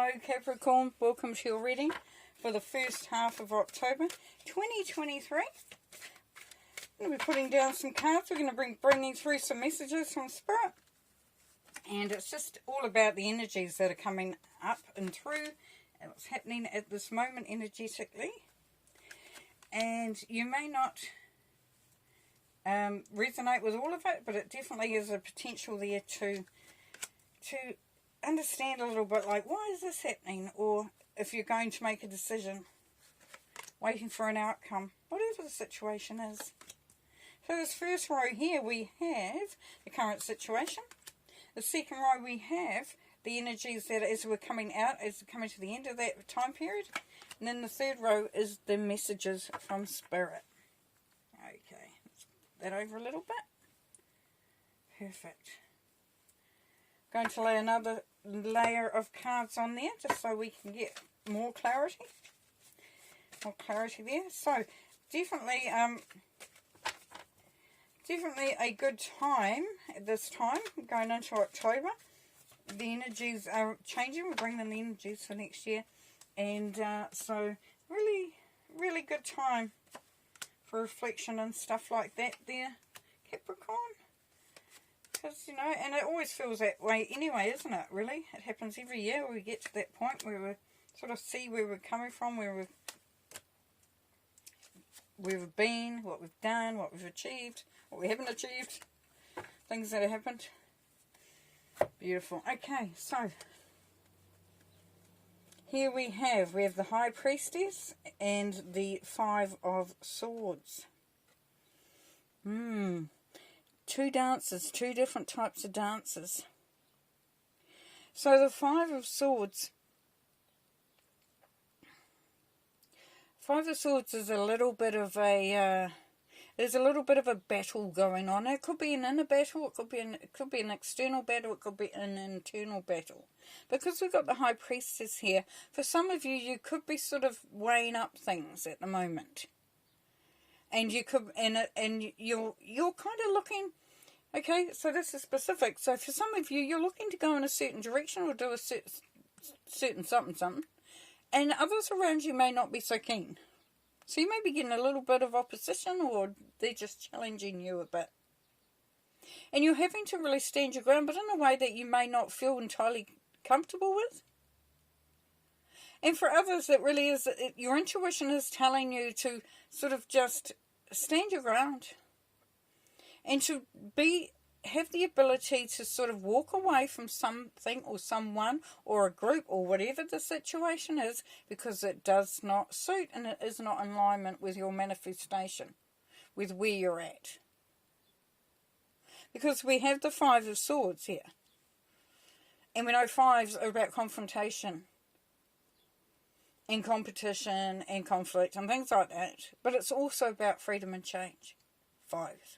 Hello Capricorn, welcome to your reading for the first half of October 2023. I'm going to be putting down some cards. We're going to be bringing through some messages from Spirit. And it's just all about the energies that are coming up and through and what's happening at this moment energetically. And you may not resonate with all of it, but it definitely is a potential there to understand a little bit, like, why is this happening? Or if you're going to make a decision, waiting for an outcome, whatever the situation is. So this first row here, we have the current situation. The second row, we have the energies that as we're coming out, as we're coming to the end of that time period. And then the third row is the messages from Spirit. Okay, let's put that over a little bit. Perfect. Going to lay another layer of cards on there just so we can get more clarity. More clarity there. So definitely a good time at this time, going into October. The energies are changing. We're bringing the energies for next year. And so really good time for reflection and stuff like that there, Capricorn. Because, you know, and it always feels that way anyway, isn't it, really? It happens every year where we get to that point where we sort of see where we're coming from, where we've been, what we've done, what we've achieved, what we haven't achieved, things that have happened. Beautiful. Okay, so here we have the High Priestess and the Five of Swords. Two dancers, two different types of dancers. So the Five of Swords. Five of Swords is a little bit of a there's a little bit of a battle going on. It could be an inner battle, it could be an external battle, it could be an internal battle. Because we've got the High Priestess here, for some of you, you could be sort of weighing up things at the moment. And you could, and you're kind of looking, okay, so this is specific. So for some of you, you're looking to go in a certain direction or do a certain something. And others around you may not be so keen. So you may be getting a little bit of opposition, or they're just challenging you a bit. And you're having to really stand your ground, but in a way that you may not feel entirely comfortable with. And for others, it really is, your intuition is telling you to sort of just stand your ground. And to have the ability to sort of walk away from something or someone or a group or whatever the situation is, because it does not suit and it is not in alignment with your manifestation, with where you're at. Because we have the Five of Swords here. And we know fives are about confrontation and competition and conflict and things like that. But it's also about freedom and change. Fives.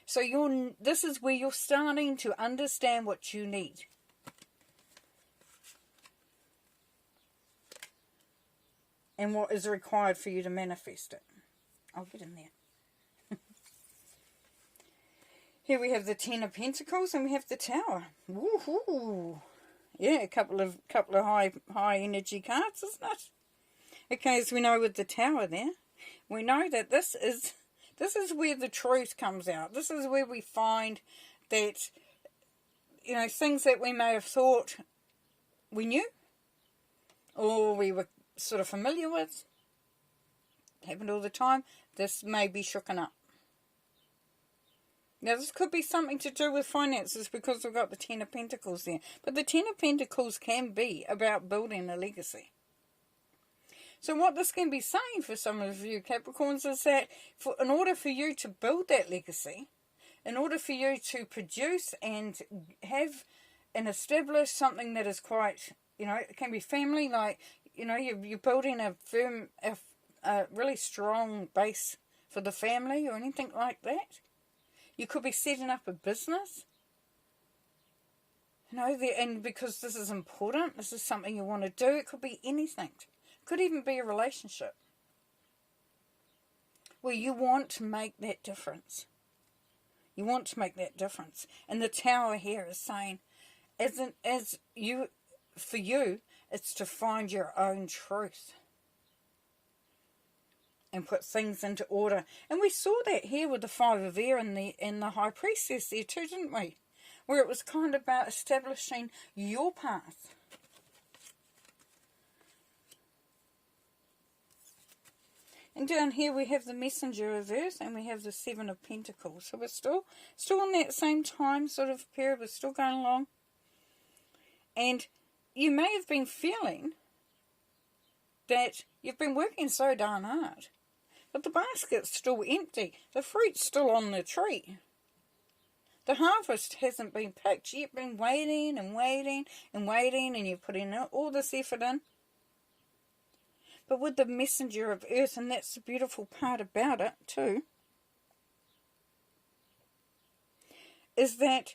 So this is where you're starting to understand what you need. And what is required for you to manifest it. I'll get in there. Here we have the Ten of Pentacles and we have the Tower. Woohoo! Yeah, a couple of high energy cards, isn't it? Okay, as we know with the Tower there, we know that this is where the truth comes out. This is where we find that, you know, things that we may have thought we knew or we were sort of familiar with, happened all the time, this may be shooken up. Now, this could be something to do with finances because we've got the Ten of Pentacles there. But the Ten of Pentacles can be about building a legacy. So what this can be saying for some of you Capricorns is that in order for you to build that legacy, in order for you to produce and have and establish something that is quite, you know, it can be family, like, you know, you're building a firm, a really strong base for the family or anything like that. You could be setting up a business. You know, and because this is important, this is something you want to do, it could be anything. Could even be a relationship where you want to make that difference. You want to make that difference. And the Tower here is saying, as you for you, it's to find your own truth and put things into order. And we saw that here with the Five of Air and the High Priestess there too, didn't we? Where it was kind of about establishing your path. And down here we have the Messenger of Earth and we have the Seven of Pentacles. So we're still in that same time sort of period. We're still going along. And you may have been feeling that you've been working so darn hard, but the basket's still empty. The fruit's still on the tree. The harvest hasn't been picked. You've been waiting and waiting and waiting, and you're putting all this effort in. But with the Messenger of Earth, and that's the beautiful part about it too, is that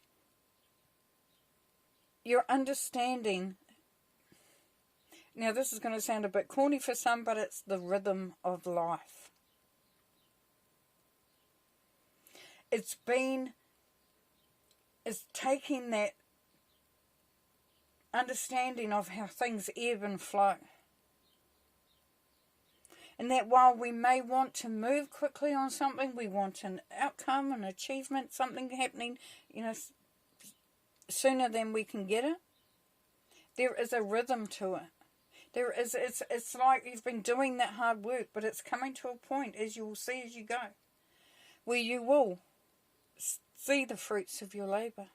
you're understanding. Now this is going to sound a bit corny for some, but it's the rhythm of life. It's taking that understanding of how things ebb and flow. And that while we may want to move quickly on something, we want an outcome, an achievement, something happening, sooner than we can get it. There is a rhythm to it. It's like you've been doing that hard work, but it's coming to a point, as you will see as you go, where you will see the fruits of your labour.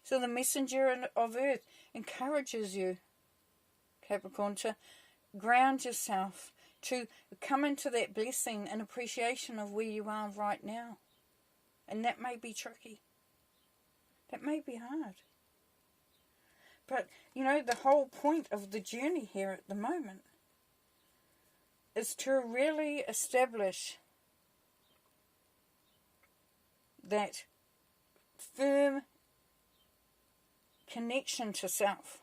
So the Messenger of Earth encourages you, Capricorn, to ground yourself, to come into that blessing and appreciation of where you are right now. And that may be tricky. That may be hard. But, the whole point of the journey here at the moment is to really establish that firm connection to self.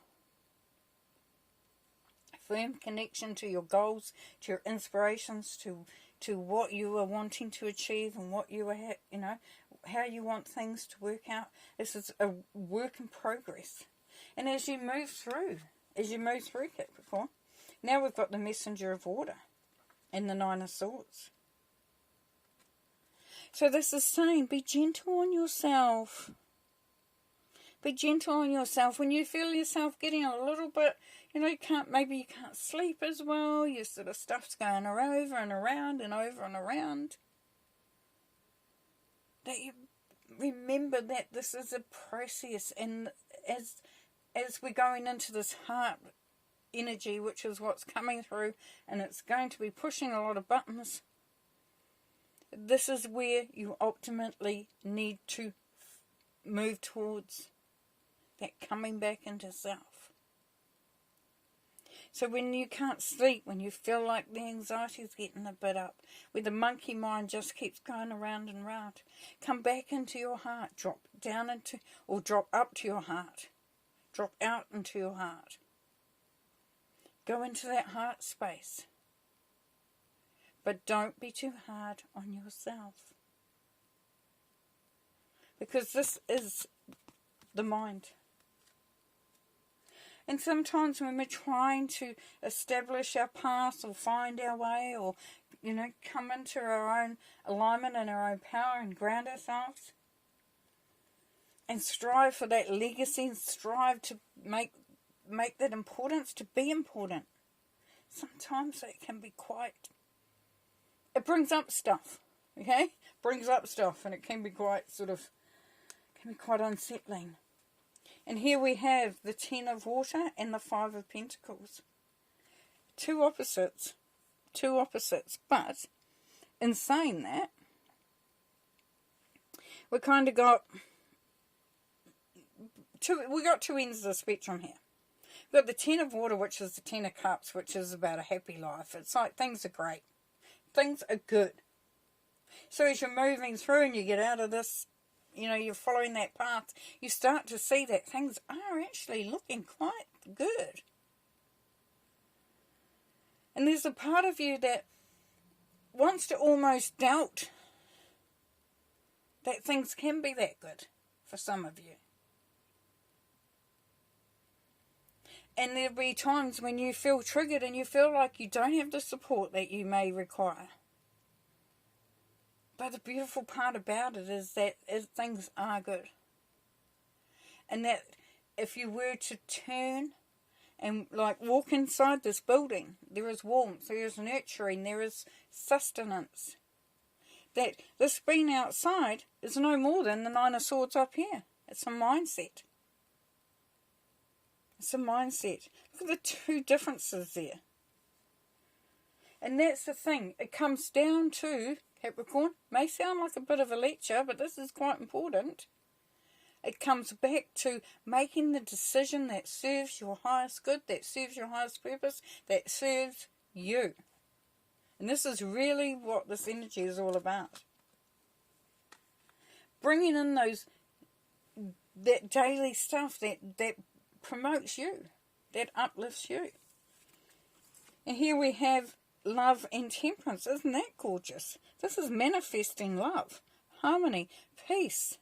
Firm connection to your goals, to your inspirations, to what you are wanting to achieve and what you are, how you want things to work out. This is a work in progress. And as you move through Capricorn, now we've got the Messenger of Water and the Nine of Swords. So this is saying, be gentle on yourself. Be gentle on yourself. When you feel yourself getting a little bit, maybe you can't sleep as well, your sort of stuff's going over and around and over and around, that you remember that this is a process, and as we're going into this heart energy, which is what's coming through, and it's going to be pushing a lot of buttons, this is where you ultimately need to move towards that coming back into self. So when you can't sleep, when you feel like the anxiety is getting a bit up, where the monkey mind just keeps going around and round, come back into your heart, drop up to your heart, drop out into your heart. Go into that heart space. But don't be too hard on yourself. Because this is the mind. And sometimes when we're trying to establish our path or find our way or, come into our own alignment and our own power and ground ourselves and strive for that legacy and strive to make that importance to be important, sometimes it can be it brings up stuff, okay? Brings up stuff, and it can be quite unsettling. And here we have the Ten of Water and the Five of Pentacles. Two opposites. But in saying that, we kind of got two ends of the spectrum here. We've got the Ten of Water, which is the Ten of Cups, which is about a happy life. It's like things are great. Things are good. So as you're moving through and you get out of this, you're following that path, you start to see that things are actually looking quite good. And there's a part of you that wants to almost doubt that things can be that good for some of you. And there'll be times when you feel triggered and you feel like you don't have the support that you may require. But the beautiful part about it is that things are good. And that if you were to turn and like walk inside this building, there is warmth, there is nurturing, there is sustenance. That this being outside is no more than the Nine of Swords up here. It's a mindset. It's a mindset. Look at the two differences there. And that's the thing. It comes down to, Capricorn, may sound like a bit of a lecture, but this is quite important. It comes back to making the decision that serves your highest good, that serves your highest purpose, that serves you. And this is really what this energy is all about. Bringing in that daily stuff that promotes you, that uplifts you. And here we have love and temperance. Isn't that gorgeous? This is manifesting love, harmony, peace.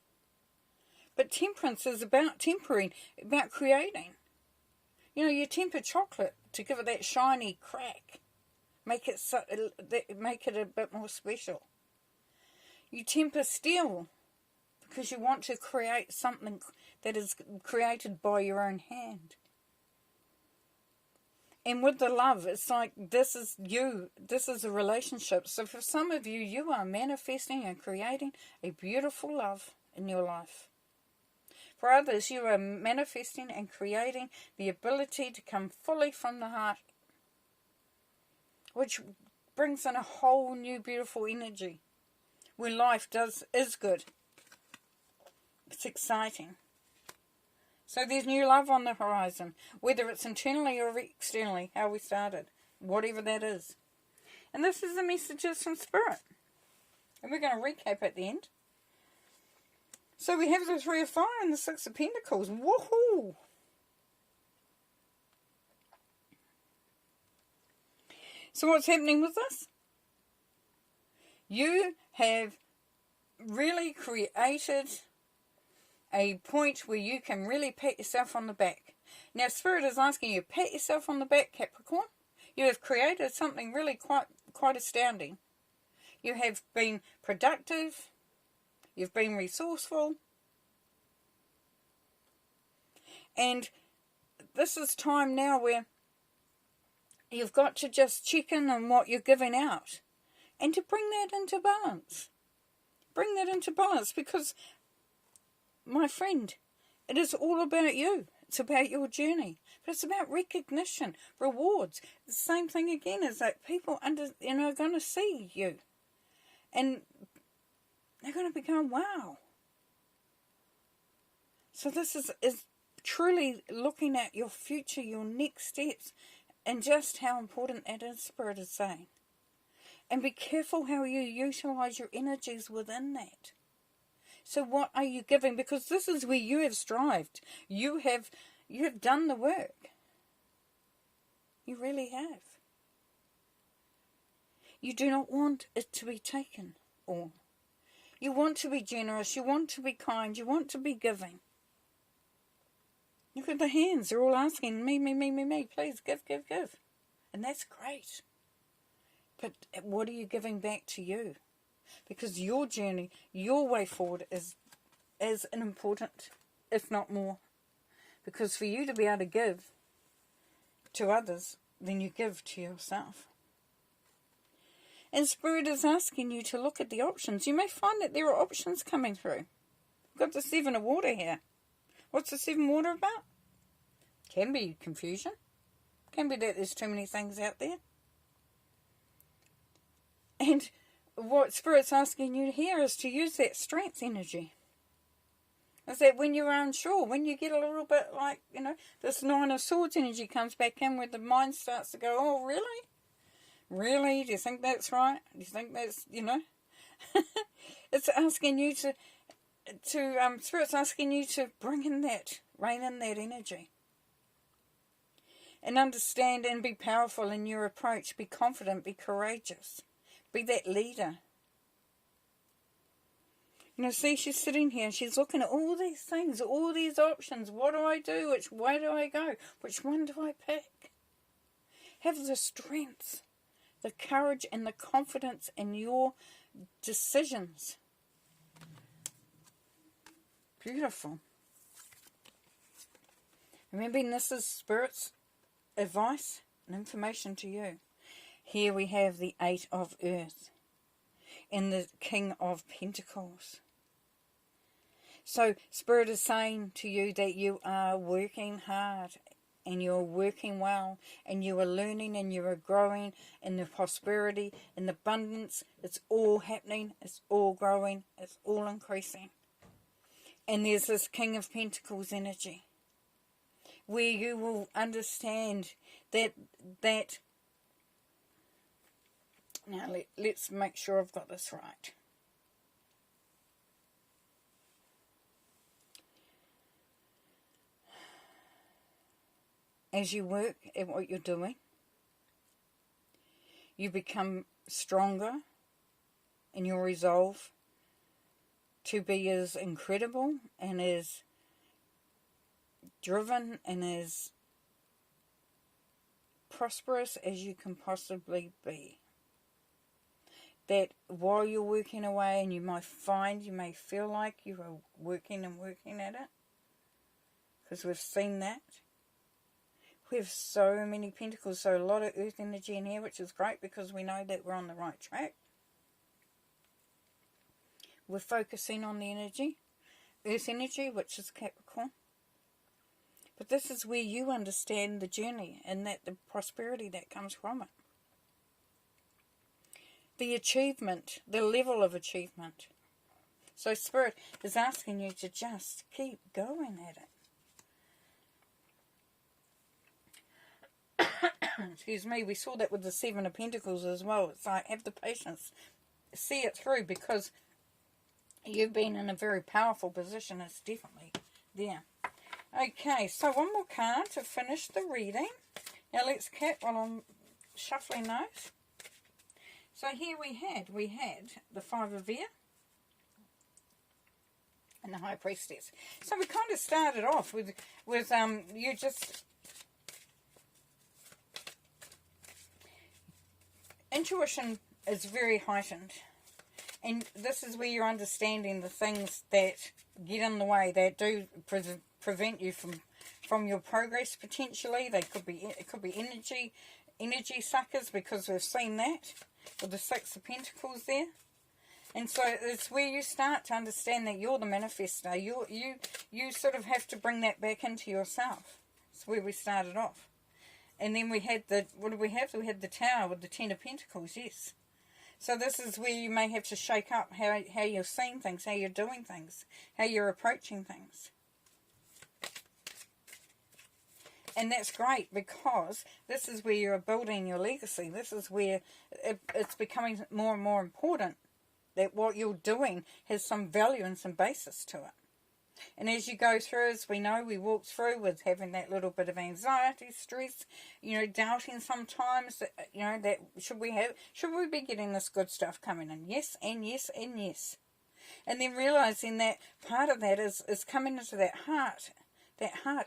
But temperance is about tempering, about creating. You know, you temper chocolate to give it that shiny crack. Make it a bit more special. You temper steel because you want to create something that is created by your own hand. And with the love, it's like this is you. This is a relationship. So for some of you, you are manifesting and creating a beautiful love in your life. For others, you are manifesting and creating the ability to come fully from the heart, which brings in a whole new beautiful energy when life is good. It's exciting. So there's new love on the horizon, whether it's internally or externally, how we started, whatever that is. And this is the messages from Spirit. And we're going to recap at the end. So we have the Three of Fire and the Six of Pentacles. Woohoo! So what's happening with this? You have really created a point where you can really pat yourself on the back. Now Spirit is asking you, pat yourself on the back, Capricorn. You have created something really quite astounding. You have been productive. You've been resourceful. And this is time now where you've got to just check in on what you're giving out. And to bring that into balance. Bring that into balance because, my friend, it is all about you. It's about your journey. But it's about recognition, rewards. The same thing again is that people are going to see you. And they're going to be going, wow. So this is truly looking at your future, your next steps, and just how important that is, Spirit is saying. And be careful how you utilize your energies within that. So what are you giving? Because this is where you have strived. You have done the work. You really have. You do not want it to be taken all. You want to be generous. You want to be kind. You want to be giving. Look at the hands. They're all asking, me. Please, give. And that's great. But what are you giving back to you? Because your journey, your way forward is as important, if not more. Because for you to be able to give to others, then you give to yourself. And Spirit is asking you to look at the options. You may find that there are options coming through. We've got the Seven of Water here. What's the Seven of Water about? Can be confusion. Can be that there's too many things out there. And what Spirit's asking you here is to use that strength energy. Is that when you're unsure, when you get a little bit like, this Nine of Swords energy comes back in where the mind starts to go, oh, really? Really? Do you think that's right? Do you think that's, It's asking you Spirit's asking you to bring in that, rein in that energy. And understand and be powerful in your approach. Be confident, be courageous. Be that leader. You know, see, she's sitting here and she's looking at all these things, all these options. What do I do? Which way do I go? Which one do I pick? Have the strength, the courage and the confidence in your decisions. Beautiful. Remembering this is Spirit's advice and information to you. Here we have the Eight of Earth and the King of Pentacles. So Spirit is saying to you that you are working hard and you're working well and you are learning and you are growing in the prosperity and the abundance. It's all happening. It's all growing. It's all increasing. And there's this King of Pentacles energy where you will understand that now let's make sure I've got this right. As you work at what you're doing, you become stronger in your resolve to be as incredible and as driven and as prosperous as you can possibly be. That while you're working away, and you may feel like you are working and working at it, because we've seen that. We have so many pentacles, so a lot of earth energy in here, which is great because we know that we're on the right track. We're focusing on the energy, earth energy, which is Capricorn. But this is where you understand the journey and that the prosperity that comes from it. The achievement, the level of achievement. So Spirit is asking you to just keep going at it. Excuse me, we saw that with the Seven of Pentacles as well. It's like, have the patience, see it through, because you've been in a very powerful position. It's definitely there. Okay, so one more card to finish the reading. Now let's cap while I'm shuffling those. So here we had the Five of Air and the High Priestess. So we kind of started off with you just intuition is very heightened, and this is where you're understanding the things that get in the way, that do prevent you from your progress potentially. It could be energy suckers, because we've seen that with the Six of Pentacles there. And so it's where you start to understand that you're the manifestor. You sort of have to bring that back into yourself. That's where we started off. And then we had what did we have? We had the Tower with the Ten of Pentacles, yes. So this is where you may have to shake up how you're seeing things, how you're doing things, how you're approaching things. And that's great, because this is where you're building your legacy. This is where it's becoming more and more important that what you're doing has some value and some basis to it. And as you go through, as we know, we walk through with having that little bit of anxiety, stress, doubting sometimes, that should we be getting this good stuff coming in? Yes, and yes, and yes. And then realizing that part of that is coming into that heart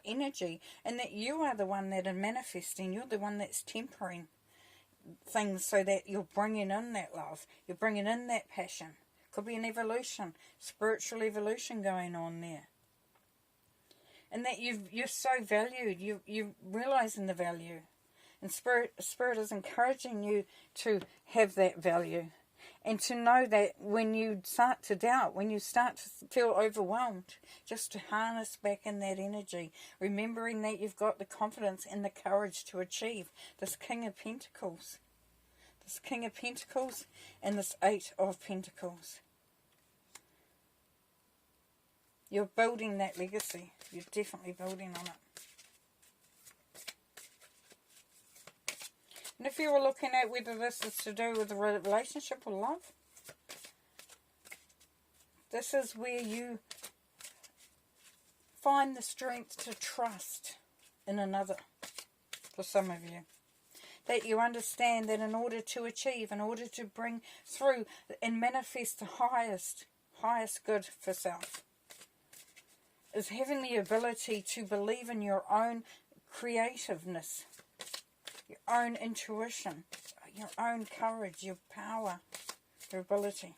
energy, and that you are the one that are manifesting. You're the one that's tempering things so that you're bringing in that love. You're bringing in that passion. Could be an evolution, spiritual evolution going on there. And that you're so valued. You're realizing the value. And Spirit is encouraging you to have that value. And to know that when you start to doubt, when you start to feel overwhelmed, just to harness back in that energy, remembering that you've got the confidence and the courage to achieve this King of Pentacles. This King of Pentacles and this Eight of Pentacles. You're building that legacy. You're definitely building on it. And if you were looking at whether this is to do with a relationship or love, this is where you find the strength to trust in another, for some of you. That you understand that in order to achieve, in order to bring through and manifest the highest highest good for self. Is having the ability to believe in your own creativeness, your own intuition, your own courage, your power, your ability.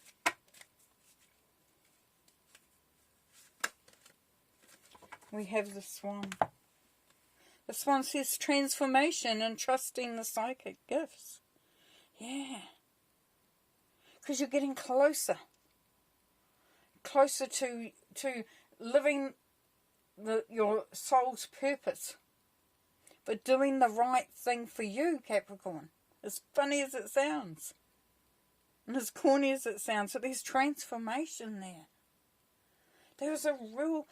We have the Swan. The Swan says transformation and trusting the psychic gifts. Yeah. Because you're getting closer. Closer to living your soul's purpose. But doing the right thing for you, Capricorn. As funny as it sounds. And as corny as it sounds. So there's transformation there. There's a real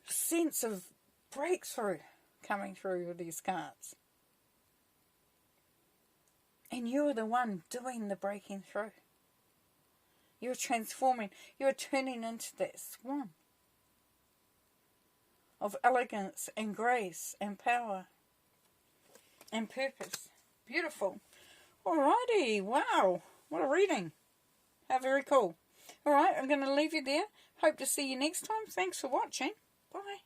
sense of breakthrough coming through with these cards. And you're the one doing the breaking through. You're transforming. You're turning into that swan of elegance and grace and power and purpose. Beautiful. Alrighty. Wow. What a reading. How very cool. Alright, I'm going to leave you there. Hope to see you next time. Thanks for watching. Bye.